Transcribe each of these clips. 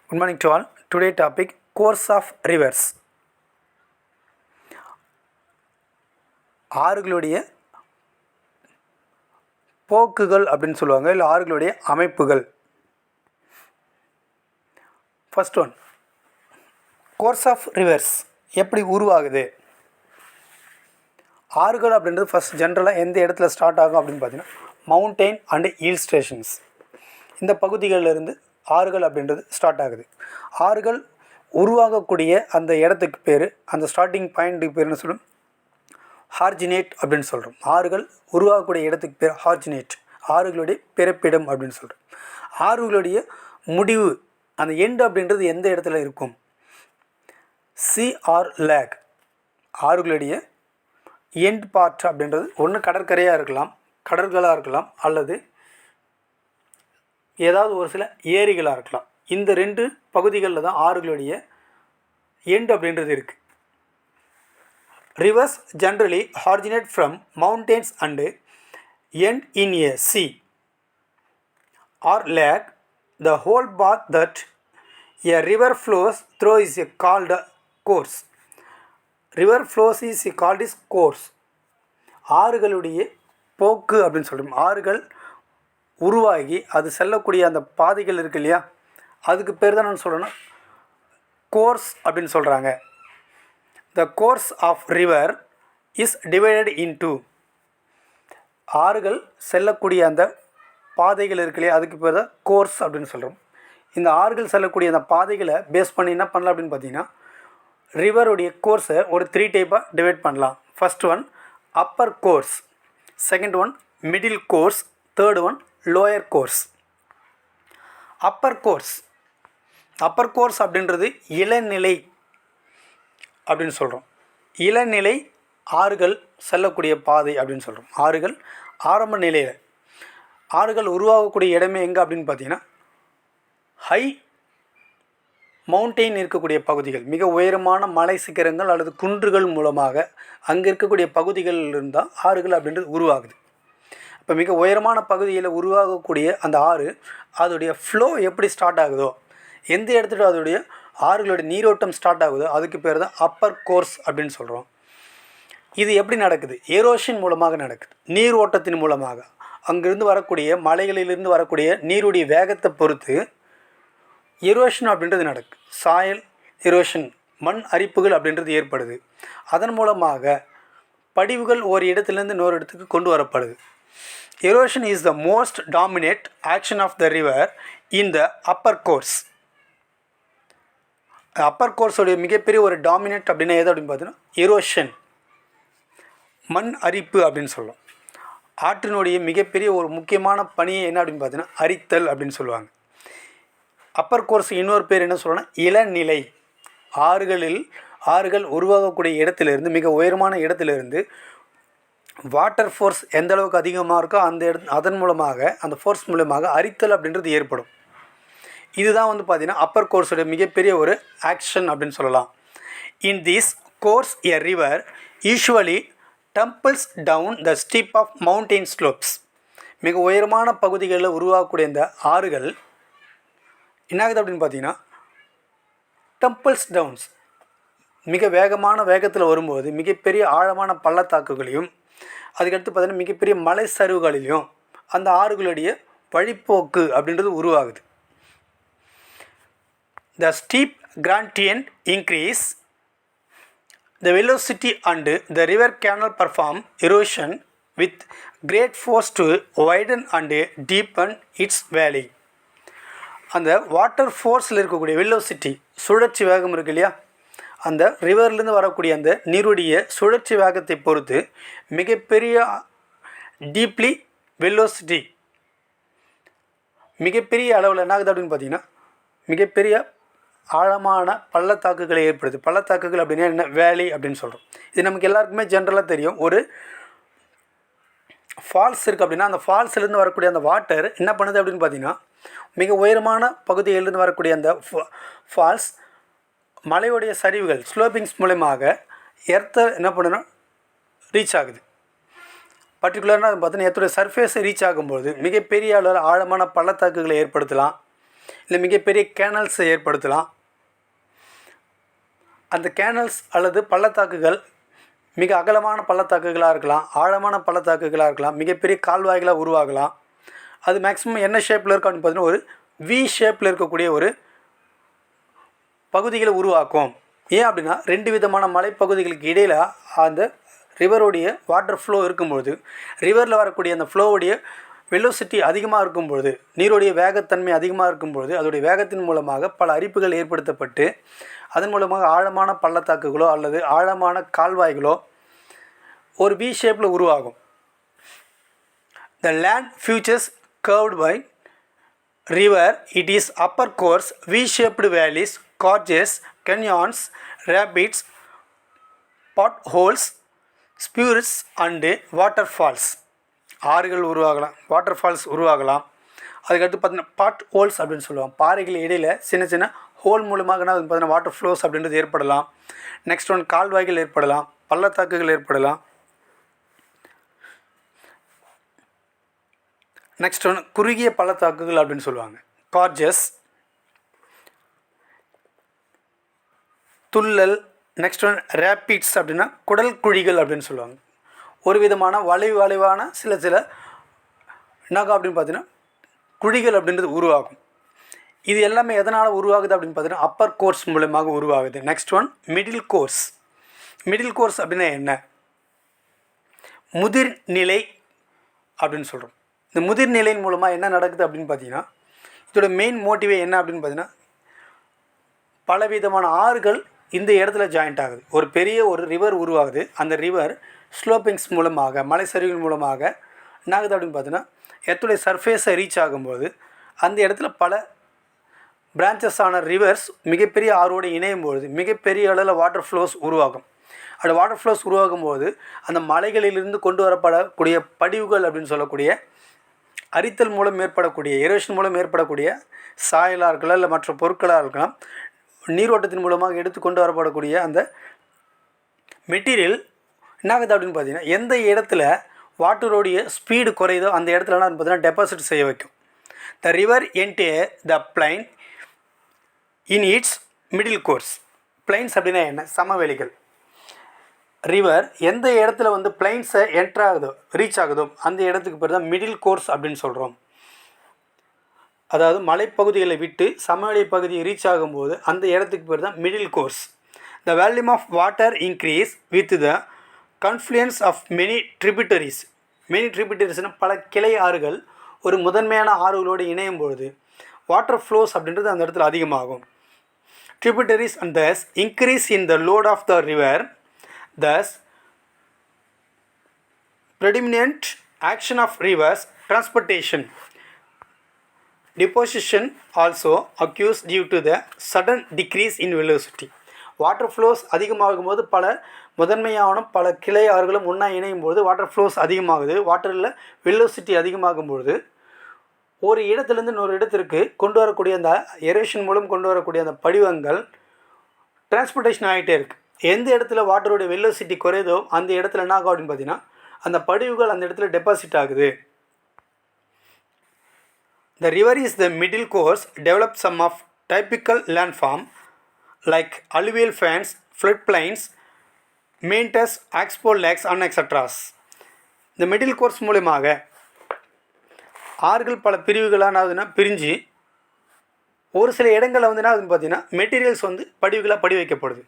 Good morning to all. Today topic course of rivers. ஆறுகளுடைய போக்குகள் அப்படின்னு சொல்லுவாங்க, இல்லை ஆறுகளுடைய அமைப்புகள். First one, course of rivers எப்படி உருவாகுது? ஆறுகள் அப்படின்றது ஃபஸ்ட் ஜென்ரலாக எந்த இடத்துல ஸ்டார்ட் ஆகும் அப்படின்னு பார்த்தீங்கன்னா மவுண்டெயின் அண்டு ஹில் ஸ்டேஷன்ஸ், இந்த பகுதிகளிலிருந்து ஆறுகள் அப்படின்றது ஸ்டார்ட் ஆகுது. ஆறுகள் உருவாகக்கூடிய அந்த இடத்துக்கு பேர், அந்த ஸ்டார்டிங் பாயிண்ட்டுக்கு பேர் என்ன சொல்லும்? ஹார்ஜினேட் அப்படின்னு சொல்கிறோம். ஆறுகள் உருவாகக்கூடிய இடத்துக்கு பேர் ஹார்ஜினேட், ஆறுகளுடைய பிறப்பிடம் அப்படின்னு சொல்கிறோம். ஆறுகளுடைய முடிவு, அந்த எண்டு அப்படின்றது எந்த இடத்துல இருக்கும்? Sea or lake. ஆறுகளுடைய எண்ட் பார்ட் அப்படின்றது ஒன்று கடற்கரையாக இருக்கலாம், கடற்களாக இருக்கலாம், அல்லது ஏதாவது ஒரு சில ஏரிகளாக இருக்கலாம். இந்த ரெண்டு பகுதிகளில் தான் ஆறுகளுடைய எண்ட் அப்படின்றது இருக்குது. Rivers generally originate from mountains and end in a sea or lake. The whole path that a river flows through is called course. River flows is called is course. ஆறுகளுடைய போக்கு அப்படின்னு சொல்கிறோம். ஆறுகள் உருவாகி அது செல்லக்கூடிய அந்த பாதைகள் இருக்கு இல்லையா, அதுக்கு பேர் தான் நான் சொல்கிறேன்னா கோர்ஸ் அப்படின்னு சொல்கிறாங்க. The course of river is divided into. ஆறுகள் செல்லக்கூடிய அந்த பாதைகள் இருக்கு இல்லையா, அதுக்கு பேர் தான் கோர்ஸ் அப்படின்னு சொல்கிறோம். இந்த ஆறுகள் செல்லக்கூடிய அந்த பாதைகளை பேஸ் பண்ணி என்ன பண்ணலாம் அப்படின்னு பார்த்தீங்கன்னா, ரிவருடைய கோர்ஸை ஒரு 3 டைப்பாக டிவைட் பண்ணலாம். First one upper course, second one middle course, third one lower course. Upper course அப்படின்றது இளநிலை அப்படின்னு சொல்கிறோம். இளநிலை ஆறுகள் செல்லக்கூடிய பாதை அப்படின்னு சொல்கிறோம். ஆறுகள் ஆரம்ப நிலையில், ஆறுகள் உருவாகக்கூடிய இடமே எங்கே அப்படின்னு பார்த்தீங்கன்னா ஹை மவுண்டெயின் இருக்கக்கூடிய பகுதிகள், மிக உயரமான மலை சிகரங்கள் அல்லது குன்றுகள் மூலமாக அங்கே இருக்கக்கூடிய பகுதிகளில் இருந்தால் ஆறுகள் அப்படின்றது உருவாகுது. இப்போ மிக உயரமான பகுதியில் உருவாகக்கூடிய அந்த ஆறு, அதோடைய ஃப்ளோ எப்படி ஸ்டார்ட் ஆகுதோ, எந்த இடத்துல அதோடைய ஆறுகளுடைய நீரோட்டம் ஸ்டார்ட் ஆகுதோ அதுக்கு பேர் தான் அப்பர் கோர்ஸ் அப்படின்னு சொல்கிறோம். இது எப்படி நடக்குது? ஏரோஷன் மூலமாக நடக்குது, நீர் ஓட்டத்தின் மூலமாக. அங்கிருந்து வரக்கூடிய மலைகளிலிருந்து வரக்கூடிய நீருடைய வேகத்தை பொறுத்து எரோஷன் அப்படின்றது நடக்குது. சாயல் எரோஷன், மண் அரிப்புகள் அப்படின்றது ஏற்படுது. அதன் மூலமாக படிவுகள் ஒரு இடத்துலேருந்து இன்னொரு இடத்துக்கு கொண்டு வரப்படுது. Erosion is the most dominate action of the river in the upper course. Upper கோர்ஸோடைய மிகப்பெரிய ஒரு டாமினேட் அப்படின்னா எது அப்படின்னு பார்த்தீங்கன்னா எரோஷன், மண் அரிப்பு அப்படின்னு சொல்லலாம். ஆற்றினுடைய மிகப்பெரிய ஒரு முக்கியமான பணியை என்ன அப்படின்னு பார்த்தீங்கன்னா அரித்தல் அப்படின்னு சொல்லுவாங்க. அப்பர் கோர்ஸ் இன்னொரு பேர் என்ன சொல்லணும்னா இளநிலை. ஆறுகள் உருவாகக்கூடிய இடத்துலேருந்து, மிக உயரமான இடத்துலேருந்து வாட்டர் ஃபோர்ஸ் எந்த அளவுக்கு அதிகமாக இருக்கோ அதன் மூலமாக, அந்த ஃபோர்ஸ் மூலமாக அரித்தல் அப்படின்றது ஏற்படும். இதுதான் பார்த்தீங்கன்னா அப்பர் கோர்ஸோட மிகப்பெரிய ஒரு ஆக்ஷன் அப்படின்னு சொல்லலாம். In this course a river usually tumbles down the steep of mountain slopes. மிக உயரமான பகுதிகளில் உருவாகக்கூடிய இந்த ஆறுகள் என்ன ஆகுது அப்படின்னு பார்த்தீங்கன்னா டம்பிள்ஸ் டவுன்ஸ், மிக வேகமான வேகத்தில் வரும்போது மிகப்பெரிய ஆழமான பள்ளத்தாக்குகளையும், அதுக்கடுத்து பார்த்தீங்கன்னா மிகப்பெரிய மலை சரிவுகளிலையும் அந்த ஆறுகளுடைய வழிப்போக்கு அப்படின்றது உருவாகுது. The steep gradient increase the velocity and the river canal perform erosion with great force to widen and deepen its valley. அந்த வாட்டர் ஃபோர்ஸில் இருக்கக்கூடிய வெலோசிட்டி, சுழற்சி வேகம் இருக்கு இல்லையா, அந்த ரிவர்லேருந்து வரக்கூடிய அந்த நீருடைய சுழற்சி வேகத்தை பொறுத்து மிகப்பெரிய டீப்லி வெலோசிட்டி, மிகப்பெரிய அளவில் என்ன ஆகுது அப்படின்னு பார்த்தீங்கன்னா மிகப்பெரிய ஆழமான பள்ளத்தாக்குகளை ஏற்படுது. பள்ளத்தாக்குகள் அப்படின்னா என்ன? வேலி அப்படின்னு சொல்கிறோம். இது நமக்கு எல்லாருக்குமே ஜென்ரலாக தெரியும். ஒரு ஃபால்ஸ் இருக்குது அப்படின்னா அந்த ஃபால்ஸ்லேருந்து வரக்கூடிய அந்த வாட்டர் என்ன பண்ணுது அப்படின்னு பார்த்தீங்கன்னா மிக உயரமான பகுதிகளிலிருந்து வரக்கூடிய அந்த ஃபால்ஸ் மலையுடைய சரிவுகள், ஸ்லோப்பிங்ஸ் மூலமாக எர்த்தை என்ன பண்ணுன்னா ரீச் ஆகுது. பர்டிகுலராக பார்த்தீங்கன்னா எர்த்துடைய சர்ஃபேஸை ரீச் ஆகும்போது மிகப்பெரிய அளவில் ஆழமான பள்ளத்தாக்குகளை ஏற்படுத்தலாம். இல்லை மிகப்பெரிய கேனல்ஸை ஏற்படுத்தலாம். அந்த கேனல்ஸ் அல்லது பள்ளத்தாக்குகள் மிக அகலமான பள்ளத்தாக்குகளாக இருக்கலாம், ஆழமான பள்ளத்தாக்குகளாக இருக்கலாம், மிகப்பெரிய கால்வாய்களாக உருவாகலாம். அது மேக்ஸிமம் என்ன ஷேப்பில் இருக்கும் அப்படின்னு பார்த்தீங்கன்னா ஒரு வி ஷேப்பில் இருக்கக்கூடிய ஒரு பகுதிகளை உருவாக்கும். ஏன் அப்படின்னா 2 விதமான மலைப்பகுதிகளுக்கு இடையில் அந்த ரிவருடைய வாட்டர் ஃப்ளோ இருக்கும்பொழுது, ரிவரில் வரக்கூடிய அந்த ஃப்ளோவுடைய வெலோசிட்டி அதிகமாக இருக்கும்பொழுது, நீருடைய வேகத்தன்மை அதிகமாக இருக்கும்பொழுது அதோடைய வேகத்தின் மூலமாக பல அரிப்புகள் ஏற்படுத்தப்பட்டு அதன் மூலமாக ஆழமான பள்ளத்தாக்குகளோ அல்லது ஆழமான கால்வாய்களோ ஒரு வி ஷேப்பில் உருவாகும். The land features curved by river. It is upper course, V-shaped valleys, gorges, canyons, rapids, potholes, spurs and waterfalls. ஆறுகள் உருவாகலாம், வாட்டர் ஃபால்ஸ் உருவாகலாம். அதுக்கடுத்து பார்த்தீங்கன்னா பாட் ஹோல்ஸ் அப்படின்னு சொல்லுவாங்க. பாறைகள் இடையில் சின்ன சின்ன ஹோல் மூலமாக பார்த்தீங்கன்னா வாட்டர் ஃப்ளோஸ் அப்படின்றது ஏற்படலாம். நெக்ஸ்ட் ஒன் கால்வாய்கள் ஏற்படலாம், பள்ளத்தாக்குகள் ஏற்படலாம். நெக்ஸ்ட் ஒன்று குறுகிய பள்ளத்தாக்குகள் அப்படின்னு சொல்லுவாங்க. கார்ஜஸ், துள்ளல். நெக்ஸ்ட் ஒன் ரேப்பிட்ஸ் அப்படின்னா குடல் குழிகள் அப்படின்னு சொல்லுவாங்க. ஒரு விதமான வளைவான சில என்னாகும் அப்படின்னு பார்த்தீங்கன்னா குழிகள் அப்படின்றது உருவாகும். இது எல்லாமே எதனால் உருவாகுது அப்படின்னு பார்த்தீங்கன்னா அப்பர் கோர்ஸ் மூலமாக உருவாகுது. Next one middle course. Middle course அப்படின்னா என்ன? முதிர்நிலை அப்படின்னு சொல்கிறோம். இந்த முதிர்நிலையின் மூலமாக என்ன நடக்குது அப்படின்னு பார்த்தீங்கன்னா இதோட மெயின் மோட்டிவே என்ன அப்படின்னு பார்த்தீங்கன்னா பலவிதமான ஆறுகள் இந்த இடத்துல ஜாயிண்ட் ஆகுது. ஒரு பெரிய ரிவர் உருவாகுது. அந்த ரிவர் ஸ்லோப்பிங்ஸ் மூலமாக மலை சரிவின் மூலமாக என்ன ஆகுது அப்படின்னு பார்த்தீங்கன்னா எர்த்துடைய சர்ஃபேஸை ரீச் ஆகும்போது அந்த இடத்துல பல பிரான்ச்சஸ் ஆன ரிவர்ஸ் மிகப்பெரிய ஆறோடு இணையும் பொழுது மிகப்பெரிய அளவில் வாட்டர் ஃப்ளோஸ் உருவாகும். அந்த வாட்டர் ஃப்ளோஸ் உருவாகும்போது அந்த மலைகளிலிருந்து கொண்டு வரப்படக்கூடிய படிவுகள் அப்படின்னு சொல்லக்கூடிய அரித்தல் மூலம் ஏற்படக்கூடிய எரோஷன் மூலம் ஏற்படக்கூடிய சாயலாக இருக்கலாம், இல்லை மற்ற பொருட்களாக இருக்கலாம், நீரோட்டத்தின் மூலமாக எடுத்து கொண்டு வரப்படக்கூடிய அந்த மெட்டீரியல் என்ன ஆகுது அப்படின்னு பார்த்தீங்கன்னா எந்த இடத்துல வாட்டரோடைய ஸ்பீடு குறையுதோ அந்த இடத்துல என்ன பார்த்தீங்கன்னா டெபாசிட் செய்ய வைக்கும். The river enter the plain in it's middle course. Plains அப்படின்னா என்ன? சமவெளிகள். ரிவர் எந்த இடத்துல பிளைன்ஸை என்ட்ரு ஆகுதோ ரீச் ஆகுதோ அந்த இடத்துக்கு பேர் தான் மிடில் கோர்ஸ் அப்படின்னு சொல்கிறோம். அதாவது மலைப்பகுதிகளை விட்டு சமவெளி பகுதியை ரீச் ஆகும்போது அந்த இடத்துக்கு பேர் தான் middle course. The volume of water increase with the confluence of many tributaries. Many ட்ரிபியூட்டரிஸ்னால் பல கிளை ஆறுகள் ஒரு முதன்மையான ஆறுகளோடு இணையும் பொழுது வாட்டர் ஃப்ளோஸ் அப்படின்றது அந்த இடத்துல அதிகமாகும். Tributaries and thus increase in the load of the river. Thus, predominant action of rivers transportation. Deposition also occurs due to the sudden decrease in velocity. Water flows அதிகமாகும் போது பல முதன்மையான பல கிளை ஆறுகளும் ஒன்றா இணையும் போது வாட்டர் ஃப்ளோஸ் அதிகமாகுது. வாட்டரில் வெலோசிட்டி அதிகமாகும் பொழுது ஒரு இடத்துலேருந்து இன்னொரு இடத்திற்கு கொண்டு வரக்கூடிய அந்த எரேஷன் மூலம் கொண்டு வரக்கூடிய அந்த படிவங்கள் டிரான்ஸ்போர்ட்டேஷன் ஆகிட்டே இருக்குது. எந்த இடத்துல வாட்டருடைய வெலோசிட்டி குறையுதோ அந்த இடத்துல என்ன ஆகும் அப்படின்னு பார்த்தீங்கன்னா அந்த படிவுகள் அந்த இடத்துல டெபாசிட் ஆகுது. The river is the middle course, develops some of typical landform like alluvial fans, floodplains, meanders, oxbow lakes and etc. இந்த மிடில் கோர்ஸ் மூலமாக ஆறுகள் பல பிரிவுகளான பிரிஞ்சு ஒரு சில இடங்களில் என்ன ஆகுதுன்னு பார்த்தீங்கன்னா மெட்டீரியல்ஸ் படிவுகளாக படி வைக்கப்படுது.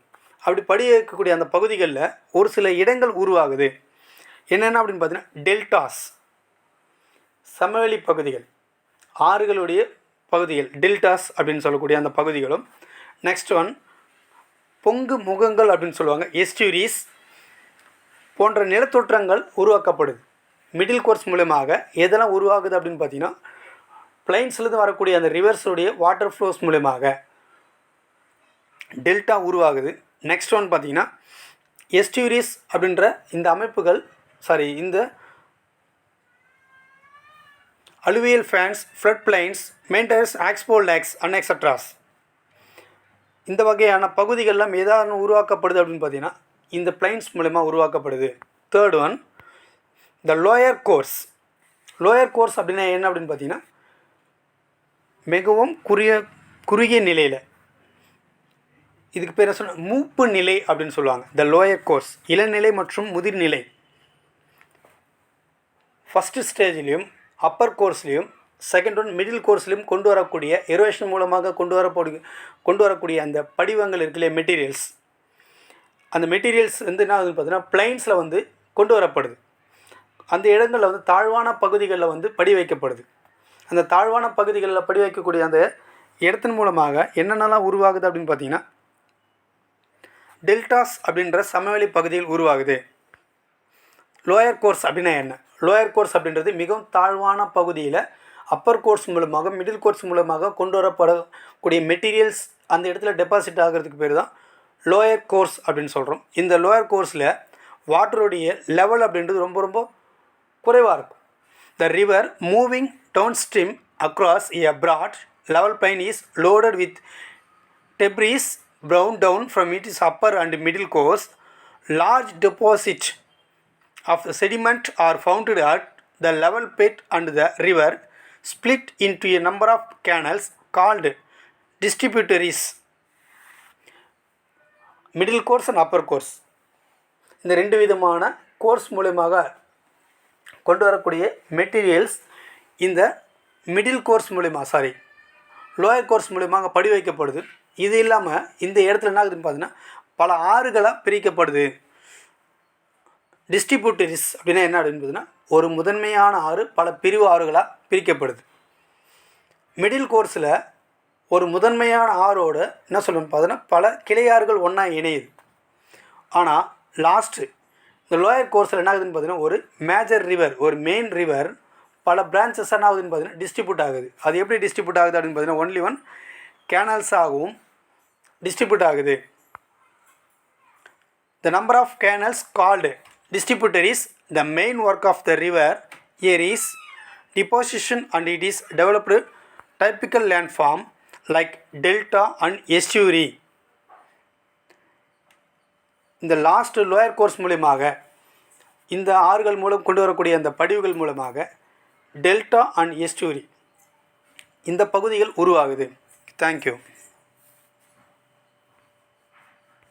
அப்படி படி வைக்கக்கூடிய அந்த பகுதிகளில் ஒரு சில இடங்கள் உருவாகுது. என்னென்ன அப்படின்னு பார்த்தீங்கன்னா டெல்டாஸ், சமவெளி பகுதிகள், ஆறுகளுடைய பகுதிகள் டெல்டாஸ் அப்படின்னு சொல்லக்கூடிய அந்த பகுதிகளும். நெக்ஸ்ட் ஒன் பொங்கு முகங்கள் அப்படின்னு சொல்லுவாங்க, எஸ்டியூரிஸ் போன்ற நிலத்தோற்றங்கள் உருவாக்கப்படுது. மிடில் கோர்ஸ் மூலமாக எதெல்லாம் உருவாகுது அப்படின்னு பார்த்தீங்கன்னா பிளைன்ஸ்லேருந்து வரக்கூடிய அந்த ரிவர்ஸுடைய வாட்டர் ஃப்ளோஸ் மூலமாக டெல்டா உருவாகுது. நெக்ஸ்ட் ஒன் பார்த்தீங்கன்னா எஸ்டியூரிஸ் அப்படின்ற இந்த அமைப்புகள் இந்த alluvial fans, flood plains, meanders, oxbow lakes and extras இந்த வகையான பகுதிகளெலாம் எதாவது உருவாக்கப்படுது அப்படின்னு பார்த்தீங்கன்னா இந்த பிளைன்ஸ் மூலமாக உருவாக்கப்படுது. Third one the lower course. Lower course அப்படின்னா என்ன அப்படின்னு பார்த்தீங்கன்னா மிகவும் குறுகிய நிலையில், இதுக்கு பேர் சொன்ன மூப்பு நிலை அப்படின்னு சொல்லுவாங்க. த லோயர் கோர்ஸ், இளநிலை மற்றும் முதிர்நிலை. ஃபஸ்ட்டு ஸ்டேஜ்லேயும் அப்பர் கோர்ஸ்லேயும் செகண்ட் ஒன் மிடில் கோர்ஸ்லேயும் கொண்டு வரக்கூடிய எரோவேஷன் மூலமாக கொண்டு வரக்கூடிய அந்த படிவங்கள் இருக்குல்லையே மெட்டீரியல்ஸ், அந்த மெட்டீரியல்ஸ் வந்து என்ன ஆகுதுன்னு பார்த்தீங்கன்னா பிளைன்ஸில் வந்து கொண்டு வரப்படுது. அந்த இடங்களில் வந்து தாழ்வான பகுதிகளில் வந்து படி வைக்கப்படுது. அந்த தாழ்வான பகுதிகளில் படி வைக்கக்கூடிய அந்த இடத்தின் மூலமாக என்னென்னலாம் உருவாகுது அப்படின்னு பார்த்தீங்கன்னா டெல்டாஸ் அப்படின்ற சமவெளி பகுதியில் உருவாகுது. லோயர் கோர்ஸ் அப்படின்னா என்ன? லோயர் கோர்ஸ் அப்படின்றது மிகவும் தாழ்வான பகுதியில் அப்பர் கோர்ஸ் மூலமாக மிடில் கோர்ஸ் மூலமாக கொண்டு வரப்படக்கூடிய மெட்டீரியல்ஸ் அந்த இடத்துல டெபாசிட் ஆகிறதுக்கு பேர் தான் லோயர் கோர்ஸ் அப்படின்னு சொல்கிறோம். இந்த லோயர் கோர்ஸில் வாட்டருடைய லெவல் அப்படின்றது ரொம்ப ரொம்ப குறைவாக இருக்கும். The river moving downstream across a broad level plain is loaded with debris brown down from its upper and middle course. Large deposits of sediment are found at the level bed and the river split into a number of canals called distributaries. Middle course and upper course, இந்த ரெண்டு விதமான course மூலமாக கொண்டு வரக்கூடிய materials இந்த middle course மூலமாக lower course மூலமாக படி வைக்கப்படுது. இது இல்லாமல் இந்த இடத்துல என்ன ஆகுதுன்னு பார்த்தீங்கன்னா பல ஆறுகளாக பிரிக்கப்படுது. டிஸ்ட்ரிபியூட்டரிஸ் அப்படின்னா என்ன அப்படின்னு பார்த்தீங்கன்னா ஒரு முதன்மையான ஆறு பல பிரிவு ஆறுகளாக பிரிக்கப்படுது. மிடில் கோர்ஸில் ஒரு முதன்மையான ஆறோடு என்ன சொல்லணும்னு பார்த்தீங்கன்னா பல கிளையாறுகள் ஒன்றா இணையுது. ஆனால் லாஸ்ட்டு இந்த லோயர் கோர்ஸில் என்ன ஆகுதுன்னு பார்த்தீங்கன்னா ஒரு மேஜர் ரிவர், ஒரு மெயின் ரிவர் பல பிரான்ச்சஸ் என்ன ஆகுதுன்னு பார்த்தீங்கன்னா டிஸ்ட்ரிபியூட் ஆகுது. அது எப்படி டிஸ்ட்ரிபியூட் ஆகுது அப்படின்னு பார்த்தீங்கன்னா ஒன்லி ஒன் கேனல்ஸாகவும் டிஸ்ட்ரிபியூட் ஆகுது. The number of canals called distributaries, the main work of the river here is deposition and it is developed typical landform like delta and estuary. இந்த லாஸ்ட் லோயர் கோர்ஸ் மூலமாக இந்த ஆறுகள் மூலம் கொண்டு வரக்கூடிய அந்த படிவுகள் மூலமாக டெல்டா அண்ட் எஸ்டூரி இந்த பகுதிகள் உருவாகுது. தேங்க்யூ.